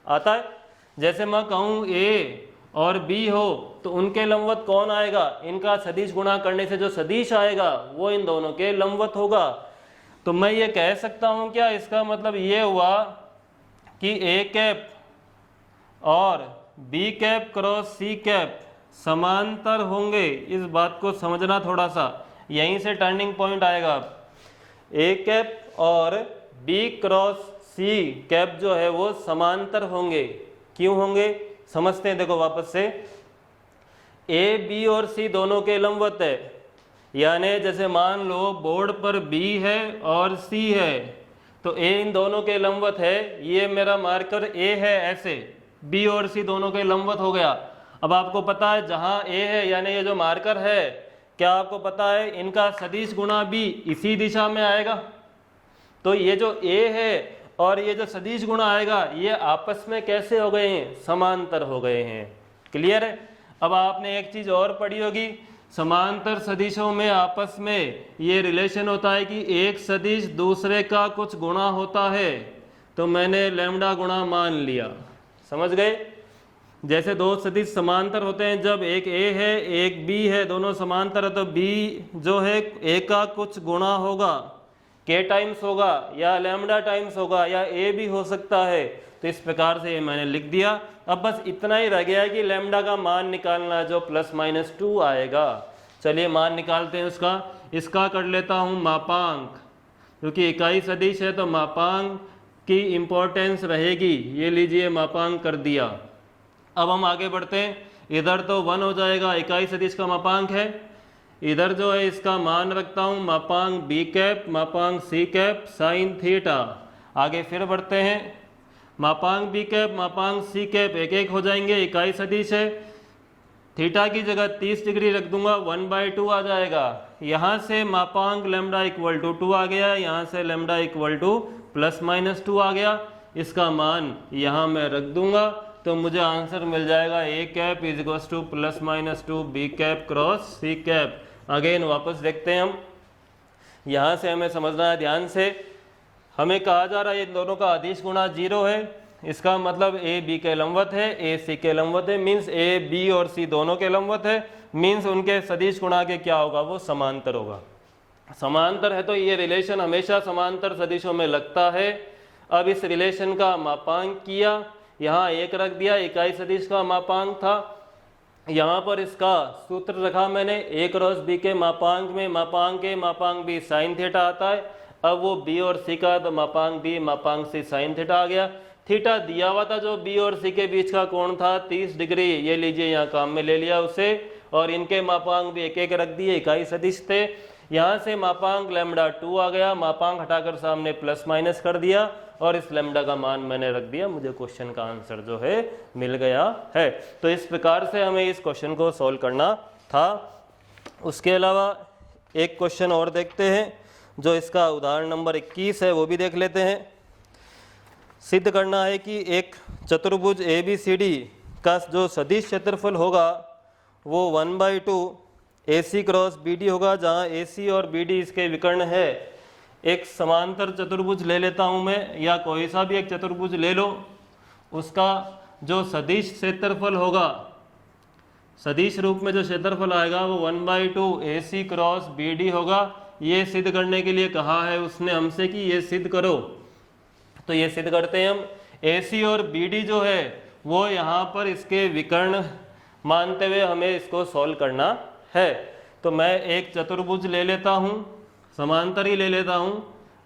आता है। जैसे मैं कहूँ ए और बी हो तो उनके लंबवत कौन आएगा, इनका सदिश गुणा करने से जो सदिश आएगा वो इन दोनों के लंबवत होगा। तो मैं ये कह सकता हूँ क्या, इसका मतलब ये हुआ कि ए कैप और B cap cross C cap समांतर होंगे। इस बात को समझना थोड़ा सा, यहीं से टर्निंग पॉइंट आएगा। ए कैप और बी क्रॉस सी कैप जो है वो समांतर होंगे। क्यों होंगे समझते हैं। देखो वापस से, ए बी और सी दोनों के लंबवत है, यानी जैसे मान लो बोर्ड पर बी है और सी है, तो ए इन दोनों के लंबवत है। ये मेरा मार्कर ए है, ऐसे बी और सी दोनों के लंबवत हो गया। अब आपको पता है जहाँ ए है यानी ये जो मार्कर है, क्या आपको पता है इनका सदिश गुणा भी इसी दिशा में आएगा। तो ये जो ए है और ये जो सदिश गुणा आएगा ये आपस में कैसे हो गए हैं, समांतर हो गए हैं। क्लियर है। अब आपने एक चीज़ और पढ़ी होगी, समांतर सदिशों में आपस में ये रिलेशन होता है कि एक सदिश दूसरे का कुछ गुणा होता है। तो मैंने लैम्डा गुणा मान लिया, समझ गए। जैसे दो सदिश समांतर होते हैं, जब एक ए है एक बी है, दोनों समांतर है, तो बी जो है ए का कुछ गुणा होगा, के टाइम्स होगा या लैम्डा टाइम्स होगा या ए भी हो सकता है। तो इस प्रकार से ये मैंने लिख दिया। अब बस इतना ही रह गया कि लैम्डा का मान निकालना जो +-2 आएगा। चलिए मान निकालते हैं उसका। इसका कर लेता हूँ मापांक, क्योंकि इकाई सदिश है तो मापांक की इम्पोर्टेंस रहेगी। ये लीजिए मापांक कर दिया। अब हम आगे बढ़ते हैं। इधर तो 1 हो जाएगा, इकाई सदिश का मापांक है। इधर जो है इसका मान रखता हूँ मापांक बी कैप मापांक सी कैप साइन थीटा। आगे फिर बढ़ते हैं। मापांक बी कैप मापांक सी कैप एक एक हो जाएंगे, इकाई सदिश है। थीटा की जगह 30 डिग्री रख दूंगा, 1/2 आ जाएगा। यहाँ से मापांक लैम्डा इक्वल टू 2 आ गया, यहाँ से लैम्डा इक्वल टू +-2 आ गया। इसका मान यहाँ मैं रख दूंगा तो मुझे आंसर मिल जाएगा A cap is equals to +-2 B cap cross C cap. Again वापस देखते हैं हम। यहाँ से हमें समझना है ध्यान से। हमें कहा जा रहा है इन दोनों का अदिश गुणा 0 है। इसका मतलब ए बी के लंबवत है, ए सी के लंबवत है, मीन्स ए बी और सी दोनों के लंबवत है। मीन्स उनके सदिश गुणा के क्या होगा, वो समांतर होगा। समांतर है तो ये रिलेशन हमेशा समांतर सदिशों में लगता है। अब इस रिलेशन का मापांक किया, यहाँ 1 रख दिया, इकाई सदिश का मापांक था। यहाँ पर इसका सूत्र रखा मैंने, ए क्रॉस बी के मापांक में मापांक ए मापांक बी साइन थीटा आता है। अब वो बी और सी का तो मापांक बी मापांक सी साइन थीटा आ गया। थीटा दिया हुआ था जो बी और सी के बीच का कोण था 30 डिग्री, ये लीजिए यहाँ काम में ले लिया उसे। और इनके मापांक भी एक एक रख दिए, इकाई सदिश थे। यहाँ से मापांक λ2 आ गया, मापांक हटाकर सामने प्लस माइनस कर दिया और इस लैम्डा का मान मैंने रख दिया। मुझे क्वेश्चन का आंसर जो है मिल गया है। तो इस प्रकार से हमें इस क्वेश्चन को सॉल्व करना था। उसके अलावा एक क्वेश्चन और देखते हैं, जो इसका उदाहरण नंबर 21 है, वो भी देख लेते हैं। सिद्ध करना है कि एक चतुर्भुज ABCD का जो सदिश क्षेत्रफल होगा वो 1/2 AC क्रॉस BD होगा, जहाँ AC और BD इसके विकर्ण है। एक समांतर चतुर्भुज ले लेता हूँ मैं, या कोई सा भी एक चतुर्भुज ले लो, उसका जो सदिश क्षेत्रफल होगा, सदिश रूप में जो क्षेत्रफल आएगा वो 1/2 AC क्रॉस BD होगा। ये सिद्ध करने के लिए कहा है उसने हमसे कि ये सिद्ध करो, तो ये सिद्ध करते हैं हम। AC और BD जो है वो यहाँ पर इसके विकर्ण मानते हुए हमें इसको सॉल्व करना है। तो मैं एक चतुर्भुज ले लेता हूँ, समांतर ही ले लेता हूँ,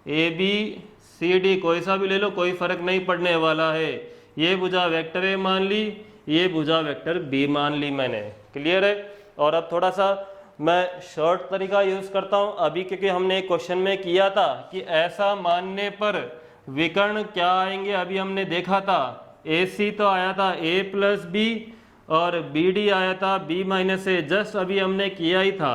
ABCD कोई सा भी ले लो, कोई फर्क नहीं पड़ने वाला है। ये भुजा वेक्टर A मान ली, ये भुजा वेक्टर B मान ली मैंने। क्लियर है। और अब थोड़ा सा मैं शॉर्ट तरीका यूज़ करता हूँ अभी, क्योंकि हमने एक क्वेश्चन में किया था कि ऐसा मानने पर विकर्ण क्या आएंगे। अभी हमने देखा था AC तो आया था A + B और BD आया था B - A। जस्ट अभी हमने किया ही था,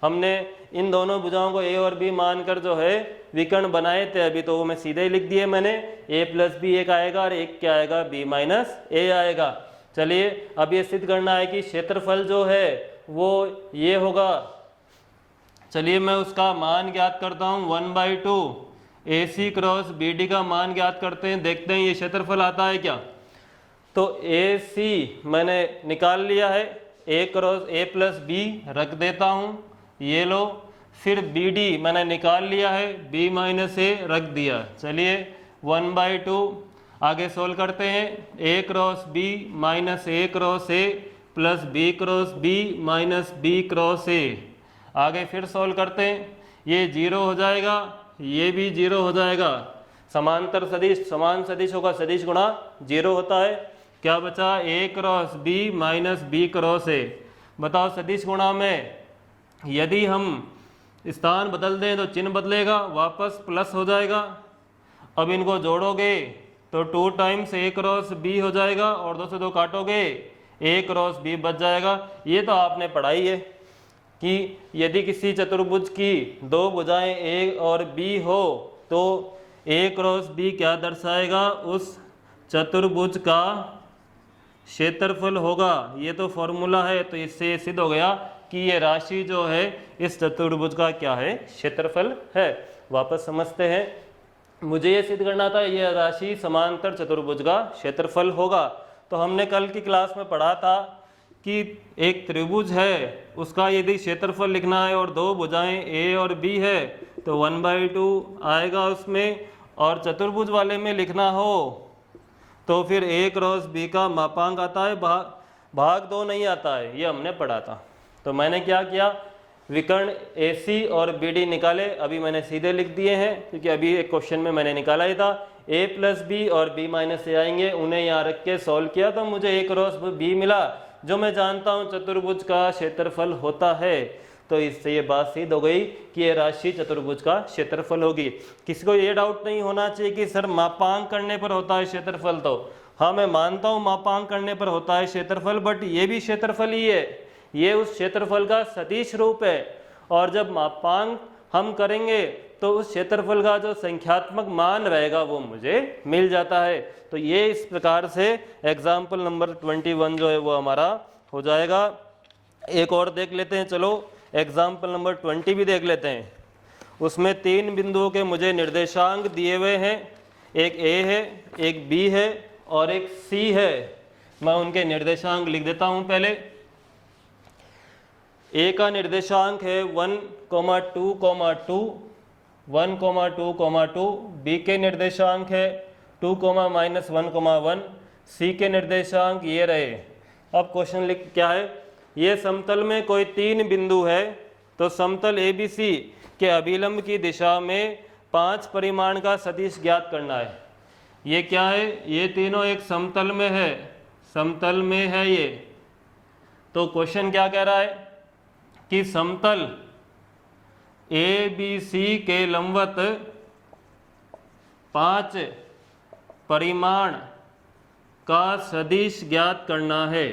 हमने इन दोनों भुजाओं को A और B मानकर जो है विकर्ण बनाए थे। अभी तो वो मैं सीधे ही लिख दिए मैंने, A + B एक आएगा और एक क्या आएगा, B - A आएगा। चलिए अब ये सिद्ध करना है कि क्षेत्रफल जो है वो ये होगा। चलिए मैं उसका मान ज्ञात करता हूँ, 1/2 AC क्रॉस BD का मान ज्ञात करते हैं, देखते हैं ये क्षेत्रफल आता है क्या। तो AC मैंने निकाल लिया है, A क्रॉस A + B रख देता हूँ, ये लो। फिर BD मैंने निकाल लिया है, B - A रख दिया। चलिए 1/2 आगे सोल्व करते हैं। A cross B - A cross A plus B cross B minus B cross A। आगे फिर सोल्व करते हैं, ये 0 हो जाएगा, ये भी 0 हो जाएगा। समांतर सदिश समान सदिशों का सदिश गुणा 0 होता है। क्या बचा, A cross B minus B cross A। बताओ सदिश गुणा में यदि हम स्थान बदल दें तो चिन्ह बदलेगा, वापस प्लस हो जाएगा। अब इनको जोड़ोगे तो 2 टाइम्स A क्रॉस B हो जाएगा और 2 से 2 काटोगे, A क्रॉस B बच जाएगा। ये तो आपने पढ़ाई है कि यदि किसी चतुर्भुज की दो भुजाएं A और B हो तो A क्रॉस B क्या दर्शाएगा, उस चतुर्भुज का क्षेत्रफल होगा। ये तो फॉर्मूला है, तो इससे सिद्ध हो गया कि ये राशि जो है इस चतुर्भुज का क्या है, क्षेत्रफल है। वापस समझते हैं, मुझे ये सिद्ध करना था ये राशि समांतर चतुर्भुज का क्षेत्रफल होगा। तो हमने कल की क्लास में पढ़ा था कि एक त्रिभुज है, उसका यदि क्षेत्रफल लिखना है और दो भुजाएं ए और बी है तो 1/2 आएगा उसमें, और चतुर्भुज वाले में लिखना हो तो फिर a क्रॉस b का मापांक आता है, भाग 2 नहीं आता है, ये हमने पढ़ा था। तो मैंने क्या किया, विकर्ण AC और BD निकाले, अभी मैंने सीधे लिख दिए हैं क्योंकि अभी एक क्वेश्चन में मैंने निकाला ही था। a प्लस बी और b माइनस ए आएंगे, उन्हें यहाँ रख के सॉल्व किया तो मुझे a क्रॉस b मिला, जो मैं जानता हूँ चतुर्भुज का क्षेत्रफल होता है। तो इससे ये बात सिद्ध हो गई कि ये राशि चतुर्भुज का क्षेत्रफल होगी। किसी को ये डाउट नहीं होना चाहिए कि सर मापांक करने पर होता है क्षेत्रफल, तो हाँ मैं मानता हूँ मापांक करने पर होता है क्षेत्रफल, बट ये भी क्षेत्रफल ही है, ये उस क्षेत्रफल का सदिश रूप है, और जब मापांक हम करेंगे तो उस क्षेत्रफल का जो संख्यात्मक मान रहेगा वो मुझे मिल जाता है। तो ये इस प्रकार से एग्जाम्पल नंबर 21 जो है वो हमारा हो जाएगा। एक और देख लेते हैं, चलो एग्जाम्पल नंबर 20 भी देख लेते हैं। उसमें 3 बिंदुओं के मुझे निर्देशांक दिए हुए हैं, एक A है, एक B है और एक C है। मैं उनके निर्देशांक लिख देता हूं। पहले A का निर्देशांक है 1,2,2, 1,2,2, B के निर्देशांक है 2,-1,1, C के निर्देशांक ये रहे। अब क्वेश्चन लिख क्या है, ये समतल में कोई 3 बिंदु है तो समतल ABC के अभिलंब की दिशा में 5 परिमाण का सदिश ज्ञात करना है। ये क्या है, ये तीनों एक समतल में है, समतल में है ये। तो क्वेश्चन क्या कह रहा है कि समतल ABC के लंबवत 5 परिमाण का सदिश ज्ञात करना है।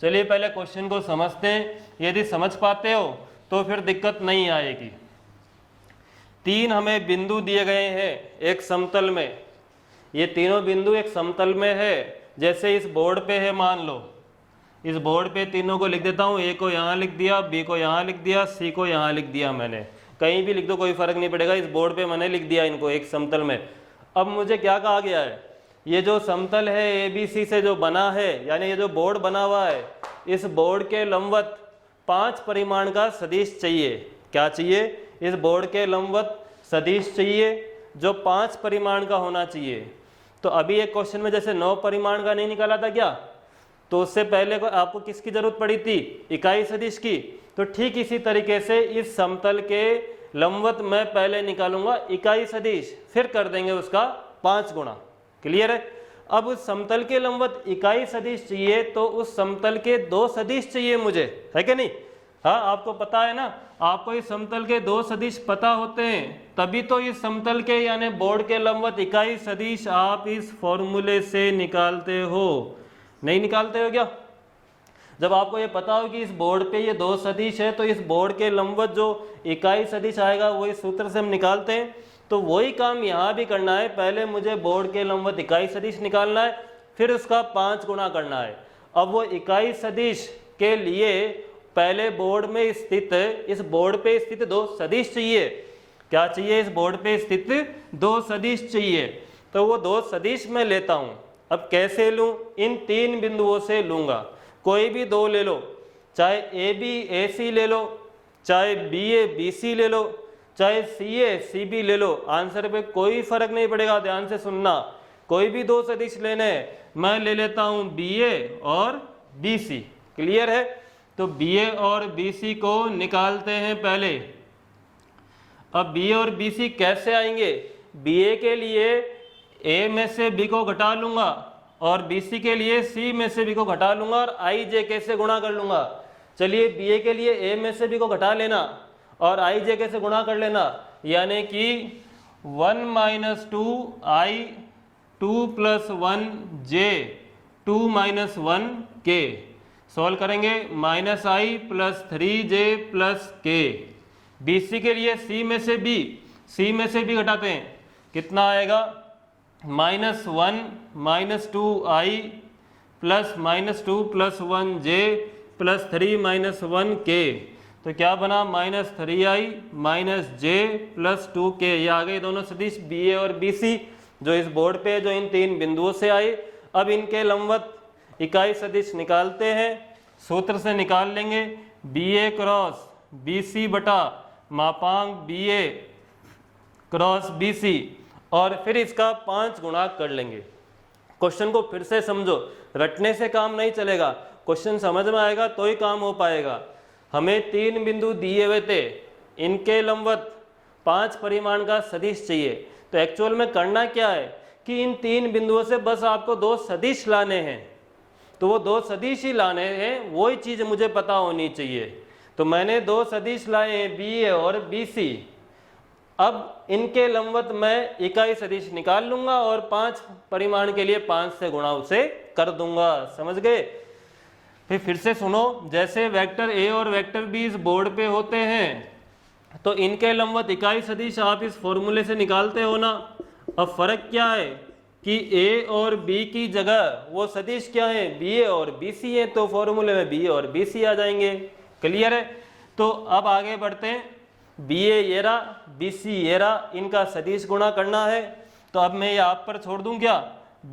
चलिए पहले क्वेश्चन को समझते हैं, यदि समझ पाते हो तो फिर दिक्कत नहीं आएगी। 3 हमें बिंदु दिए गए हैं एक समतल में, ये तीनों बिंदु एक समतल में है। जैसे इस बोर्ड पे है, मान लो इस बोर्ड पे तीनों को लिख देता हूँ, A को यहाँ लिख दिया, B को यहाँ लिख दिया, C को यहाँ लिख दिया। मैंने कहीं भी लिख दो कोई फर्क नहीं पड़ेगा, इस बोर्ड पे मैंने लिख दिया इनको एक समतल में। अब मुझे क्या कहा गया है, ये जो समतल है ABC से जो बना है, यानी ये जो बोर्ड बना हुआ है, इस बोर्ड के लंबवत 5 परिमाण का सदिश चाहिए। क्या चाहिए, इस बोर्ड के लंबवत सदिश चाहिए जो 5 परिमाण का होना चाहिए। तो अभी एक क्वेश्चन में जैसे 9 परिमाण का नहीं निकाला था क्या, तो उससे पहले आपको किसकी जरूरत पड़ी थी, इकाई सदिश की। तो ठीक इसी तरीके से इस समतल के लंबवत मैं पहले निकालूंगा इकाई सदिश, फिर कर देंगे उसका 5 गुणा। क्लियर है। अब उस समतल के लंबवत इकाई सदिश चाहिए तो उस समतल के 2 सदिश चाहिए मुझे, है कि नहीं। हाँ आपको पता है ना, आपको इस समतल के 2 सदिश पता होते हैं तभी तो इस समतल के यानी बोर्ड के लंबवत इकाई सदिश आप इस फॉर्मूले से निकालते हो। नहीं निकालते हो क्या, जब आपको ये पता हो कि इस बोर्ड पे ये 2 सदिश है तो इस बोर्ड के लंबवत जो इकाई सदिश आएगा वही सूत्र से हम निकालते हैं। तो वही काम यहाँ भी करना है, पहले मुझे बोर्ड के लंबवत इकाई सदिश निकालना है, फिर उसका 5 गुणा करना है। अब वो इकाई सदिश के लिए पहले बोर्ड में स्थित, इस बोर्ड पे स्थित 2 सदिश चाहिए। क्या चाहिए, इस बोर्ड पे स्थित 2 सदिश चाहिए। तो वो 2 सदिश मैं लेता हूँ। अब कैसे लूँ, इन 3 बिंदुओं से लूँगा, कोई भी 2 ले लो, चाहे AB AC ले लो, चाहे BA BC ले लो, चाहे CA CB ले लो, आंसर पे कोई फर्क नहीं पड़ेगा। ध्यान से सुनना, कोई भी 2 सदिश लेने हैं, मैं ले लेता हूं BA और BC। क्लियर है। तो BA और BC को निकालते हैं पहले। अब BA और BC कैसे आएंगे, BA के लिए A में से B को घटा लूंगा और BC के लिए C में से B को घटा लूंगा और IJ से गुणा कर लूंगा। चलिए BA के लिए A में से B को घटा लेना और IJ से गुणा कर लेना, यानी कि 1 - 2I 2 + 1J 2 - 1K। सॉल्व करेंगे -I + 3J + K। BC के लिए C में से B घटाते हैं, कितना आएगा, -1 - 2I + -2 + 1J + 3 - 1K। तो क्या बना, -3I - J + 2K। ये आ गए दोनों सदिश BA और BC जो इस बोर्ड पे जो इन 3 बिंदुओं से आए। अब इनके लंबवत इकाई सदिश निकालते हैं, सूत्र से निकाल लेंगे BA क्रॉस BC बटा मापांक BA क्रॉस BC, और फिर इसका 5 गुणा कर लेंगे। क्वेश्चन को फिर से समझो, रटने से काम नहीं चलेगा, क्वेश्चन समझ में आएगा तो ही काम हो पाएगा। हमें 3 बिंदु दिए हुए थे, इनके लंबवत 5 परिमाण का सदिश चाहिए। तो एक्चुअल में करना क्या है कि इन 3 बिंदुओं से बस आपको 2 सदिश लाने हैं, तो वो 2 सदिश ही लाने हैं, वही चीज़ मुझे पता होनी चाहिए। तो मैंने 2 सदिश लाए हैं BA और BC। अब इनके लंबवत मैं इकाई सदिश निकाल लूंगा और 5 परिमाण के लिए 5 से गुणा उसे कर दूंगा। समझ गए? फिर से सुनो, जैसे वेक्टर A और वेक्टर B इस बोर्ड पे होते हैं तो इनके लंबवत इकाई सदिश आप इस फॉर्मूले से निकालते हो ना। अब फर्क क्या है कि A और B की जगह वो सदिश क्या है, BA और BC है, तो फॉर्मूले में BA और BC आ जाएंगे। क्लियर है? तो अब आगे बढ़ते हैं। BA ये रहा, BC ये रहा, इनका सदिश गुणा करना है। तो अब मैं ये आप पर छोड़ दूं क्या,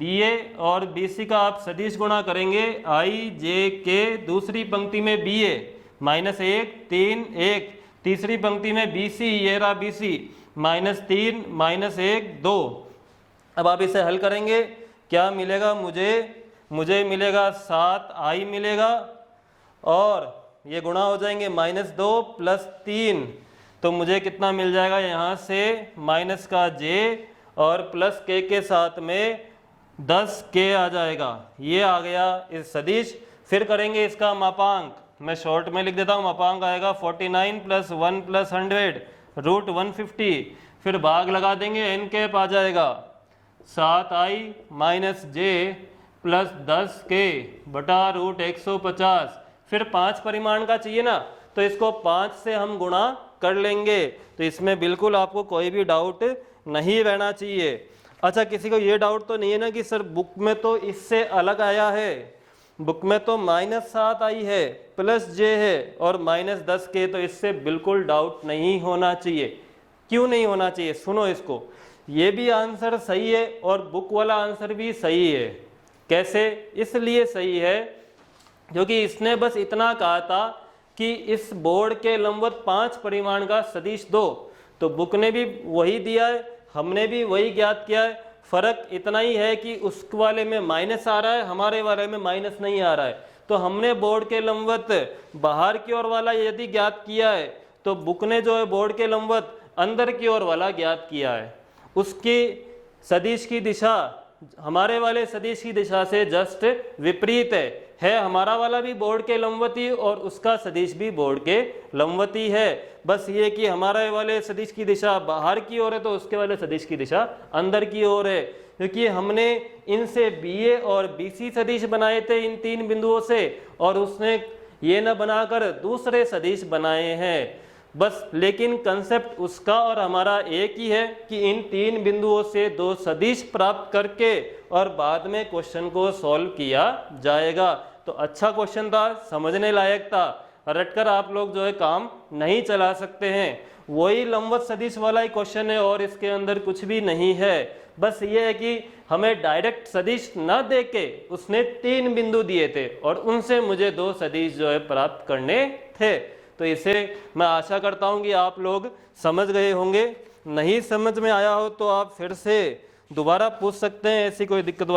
BA और BC का आप सदिश गुणा करेंगे I J K, दूसरी पंक्ति में BA -1 3 1, तीसरी पंक्ति में BC ये रहा BC -3 -1 2। अब आप इसे हल करेंगे, क्या मिलेगा मुझे मिलेगा 7I मिलेगा, और ये गुणा हो जाएंगे -2 + 3, तो मुझे कितना मिल जाएगा, यहाँ से माइनस का J और प्लस K के साथ में 10K आ जाएगा। ये आ गया इस सदिश। फिर करेंगे इसका मापांक, मैं शॉर्ट में लिख देता हूँ, मापांक आएगा 49 + 1 + 100 √150। फिर भाग लगा देंगे, n कैप आ जाएगा 7I - J + 10K बटा √150। फिर 5 परिमाण का चाहिए ना, तो इसको 5 से हम गुणा कर लेंगे। तो इसमें बिल्कुल आपको कोई भी डाउट नहीं रहना चाहिए। अच्छा, किसी को ये डाउट तो नहीं है ना कि सर बुक में तो इससे अलग आया है, बुक में तो -7I है +J है और -10K, तो इससे बिल्कुल डाउट नहीं होना चाहिए। क्यों नहीं होना चाहिए, सुनो इसको, ये भी आंसर सही है और बुक वाला आंसर भी सही है। कैसे? इसलिए सही है क्योंकि इसने बस इतना कहा था कि इस बोर्ड के लंबवत 5 परिमाण का सदिश दो, तो बुक ने भी वही दिया है, हमने भी वही ज्ञात किया है। फर्क इतना ही है कि उस वाले में माइनस आ रहा है, हमारे वाले में माइनस नहीं आ रहा है। तो हमने बोर्ड के लंबवत बाहर की ओर वाला यदि ज्ञात किया है, तो बुक ने जो है बोर्ड के लंबवत अंदर की ओर वाला ज्ञात किया है। उसकी सदिश की दिशा हमारे वाले सदिश की दिशा से जस्ट विपरीत है हमारा वाला भी बोर्ड के लंबवती और उसका सदिश भी बोर्ड के लंबवती है। बस ये कि हमारे वाले सदिश की दिशा बाहर की ओर है तो उसके वाले सदिश की दिशा अंदर की ओर है, क्योंकि हमने इनसे BA और BC सदिश बनाए थे इन 3 बिंदुओं से, और उसने ये न बनाकर दूसरे सदिश बनाए हैं बस। लेकिन कंसेप्ट उसका और हमारा एक ही है कि इन 3 बिंदुओं से 2 सदिश प्राप्त करके और बाद में क्वेश्चन को सॉल्व किया जाएगा। तो अच्छा क्वेश्चन था, समझने लायक था, रटकर आप लोग जो है काम नहीं चला सकते हैं। वही लंबवत सदिश वाला ही क्वेश्चन है और इसके अंदर कुछ भी नहीं है। बस ये है कि हमें डायरेक्ट सदिश न देके उसने 3 बिंदु दिए थे और उनसे मुझे 2 सदिश जो है प्राप्त करने थे। तो इसे मैं आशा करता हूं कि आप लोग समझ गए होंगे। नहीं समझ में आया हो तो आप फिर से दोबारा पूछ सकते हैं, ऐसी कोई दिक्कत